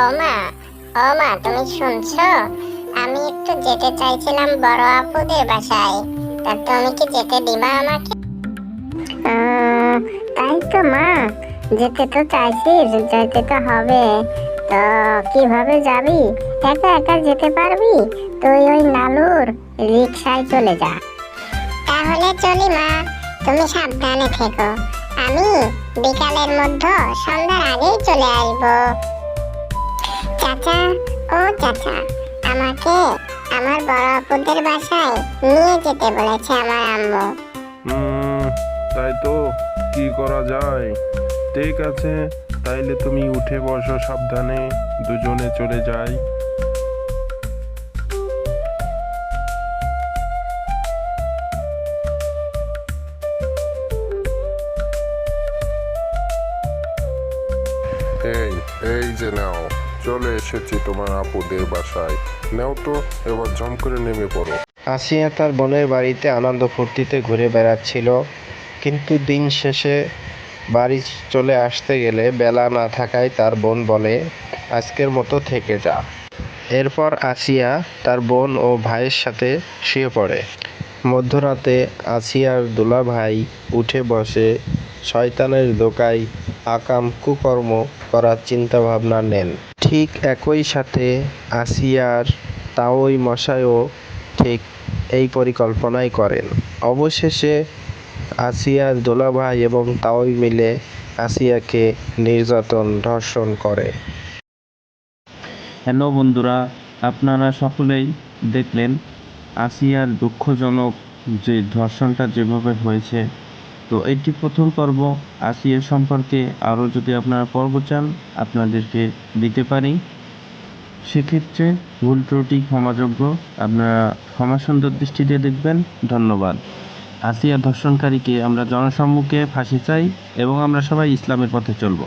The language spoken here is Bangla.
ও মা, ও মা, তুমি শুনছো? আমি একটু যেতে চাইছিলাম বড় আপুদের বাসায়। তা তুমি কি যেতে দিবা আমাকে? তাই তো মা, যেতে তো চাইছিস, যেতে তো হবে। তো কিভাবে যাবি? একা একা যেতে পারবি? তুই ওই নালুর রিকশায় চলে যা। তাহলে চলি মা, তুমি সাবধানে থেকো। আমি বিকালের মধ্যে সন্ধ্যার আগেই চলে আসবো। চাচা, ও চাচা, আমাকে আমার বড় আপুদের বাসায় নিয়ে যেতে বলেছে আমার আম্মু। হুম, তাই তো, কি করা যায়? ঠিক আছে, তাইলে তুমি উঠে বসো সাবধানে, দুজনে চলে যাই। এই এই যে নাও, চলে এসেছি তোমার আপুদের বাসায়। নাও তো, এবার ঝম করে নেমে পড়ো। আসিয়া তার বোনের বাড়িতে আনন্দ ফুর্তিতে ঘুরে বেড়াচ্ছিল, কিন্তু দিন শেষে বাড়ি চলে আসতে গেলে বেলা না থাকায় তার বোন বলে, আজকের মতো থেকে যা। এরপর আসিয়া তার বোন ও ভাইয়ের সাথে শুয়ে পড়ে। মধ্যরাতে আসিয়ার দুলাভাই উঠে বসে শয়তানের দোকায় আকাম কুকর্ম করার চিন্তাভাবনা নেন। ঠিক একই সাথে আসিয়ার তাওই মশাইও ঠিক এই পরিকল্পনাই করেন। অবশেষে আসিয়ার দুলাভাই এবং তাওই মিলে আসিয়াকে নির্যাতন ধর্ষণ করে। হ্যালো বন্ধুরা, আপনারা সকলেই দেখলেন আসিয়ার দুঃখজনক যে ধর্ষণটা যেভাবে হয়েছে। তো এটি প্রথম পর্ব। আসিয়া সম্পর্কে আরও যদি আপনারা পর্ব চান, আপনাদেরকে দিতে পারি। সেক্ষেত্রে ভুল ত্রুটি ক্ষমাযোগ্য, আপনারা ক্ষমা সুন্দর দৃষ্টিতে দেখবেন। ধন্যবাদ। আসিয়া ধর্ষণকারীকে আমরা জনসম্মুখে ফাঁসি চাই এবং আমরা সবাই ইসলামের পথে চলব।